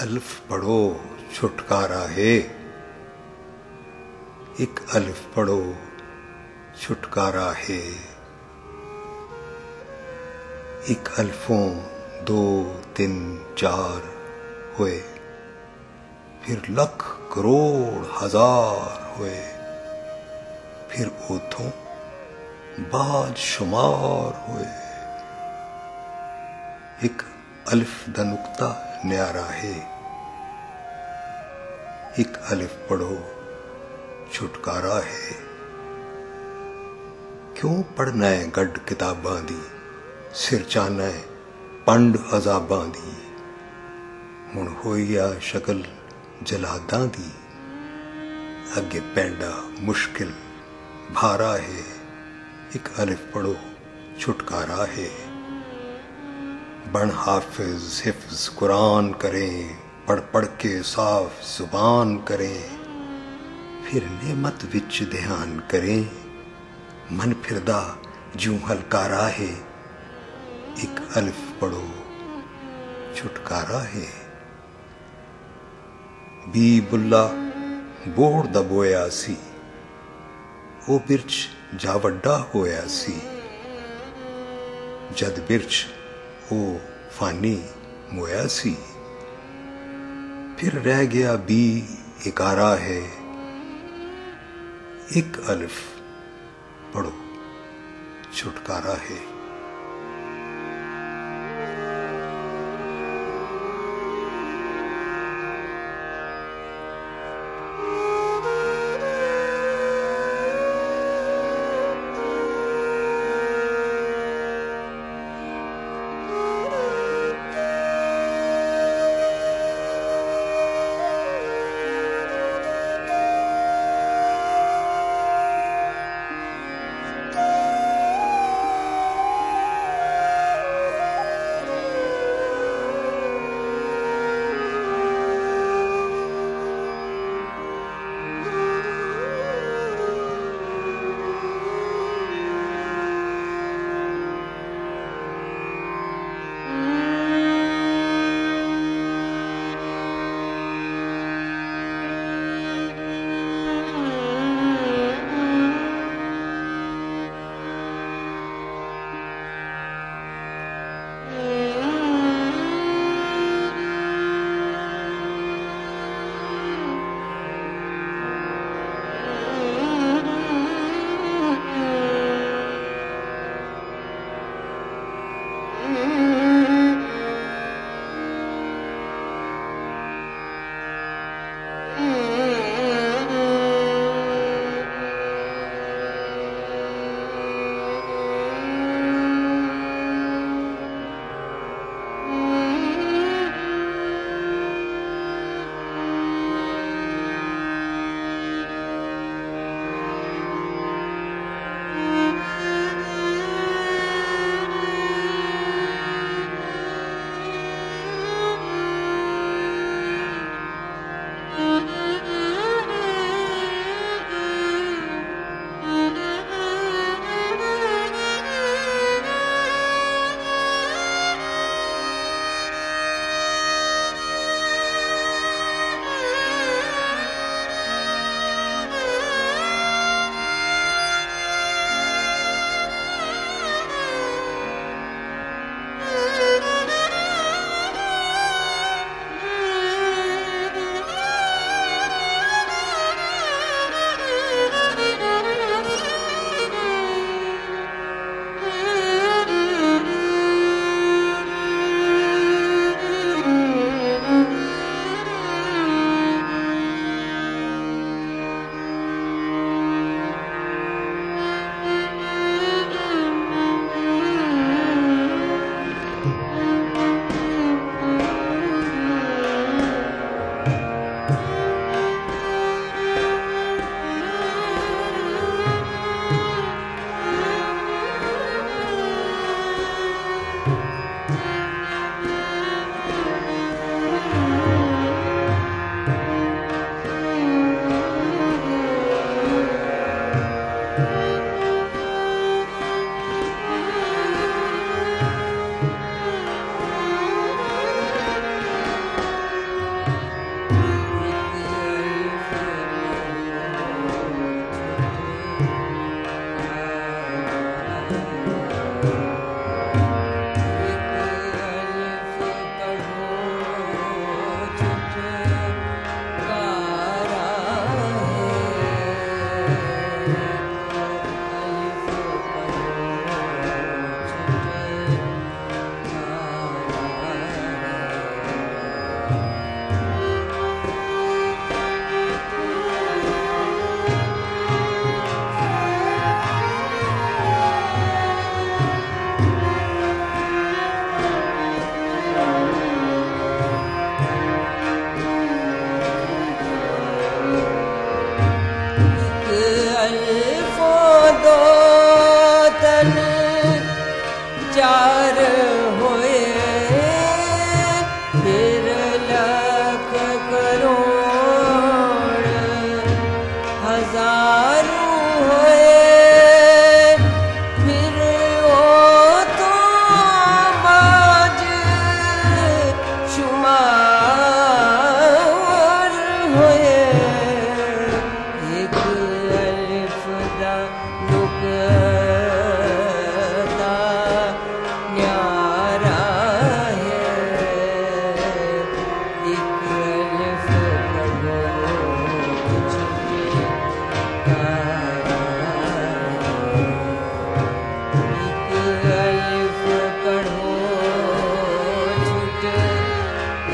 अलिफ पढ़ो छुटकारा है। एक अलिफ पढ़ो छुटकारा है। एक अल्फों 2 3 4 हुए, फिर लख करोड़ हजार हुए, फिर ओथों बाद शुमार हुए। एक अलिफ दा नुक्ता न्यारा है। एक अलिफ पढ़ो छुटकारा है। क्यों पढ़ना है गड्ड किताबां दी, सिर चाहना है पंड अजाबां दी। हुण होई आ शक्ल जलादां दी, अगे पैंडा मुश्किल भारा है। एक अलिफ पढ़ो छुटकारा है। बन हाफिज हिफ्ज कुरान करें, पढ़ पढ़ के साफ जुबान करें, फिर नेमत विच ध्यान करें। मन फिरदा जूं हलकारा है। एक अलिफ पढ़ो छुटकारा है। बी बुल्ला बोड़ दा बोया सी, ओ बिरच जा वड्डा होया सी। जद बिरच ओ फानी मोया सी, फिर रह गया बी इकारा है। एक अलिफ पढ़ो छुटकारा है।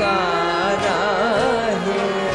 कारा है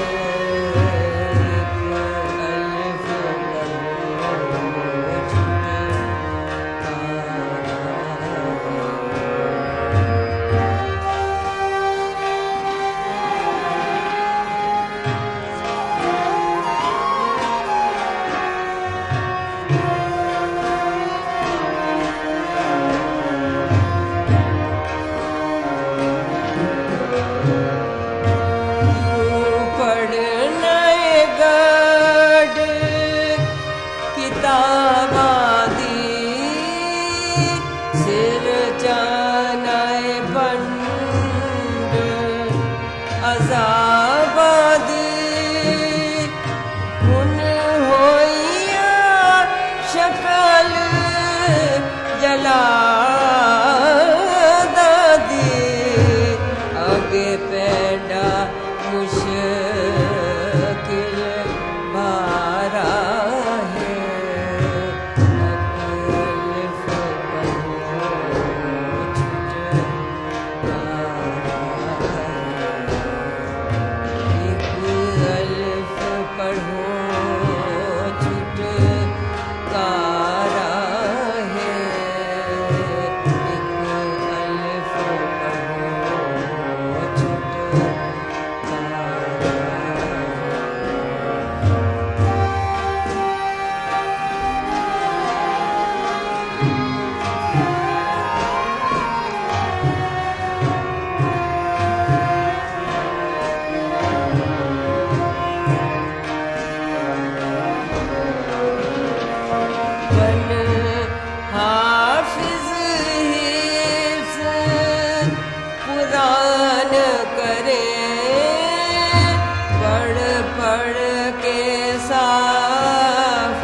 अल्फ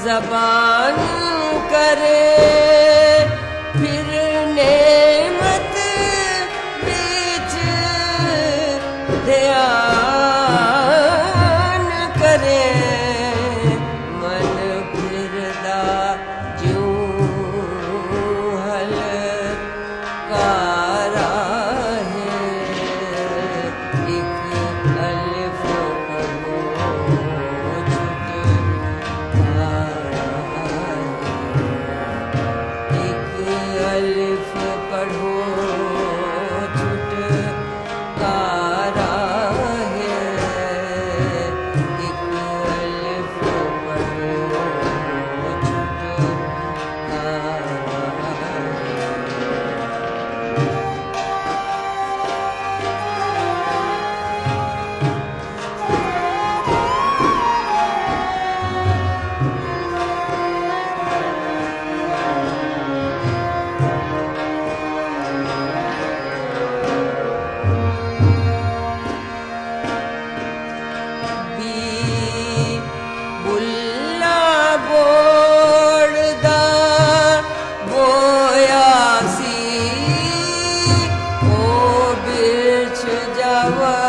जबान करे फिर नेमत बीच ध्यान करे मन फिरदा ज्यों हल कारा है एक अल्फ Java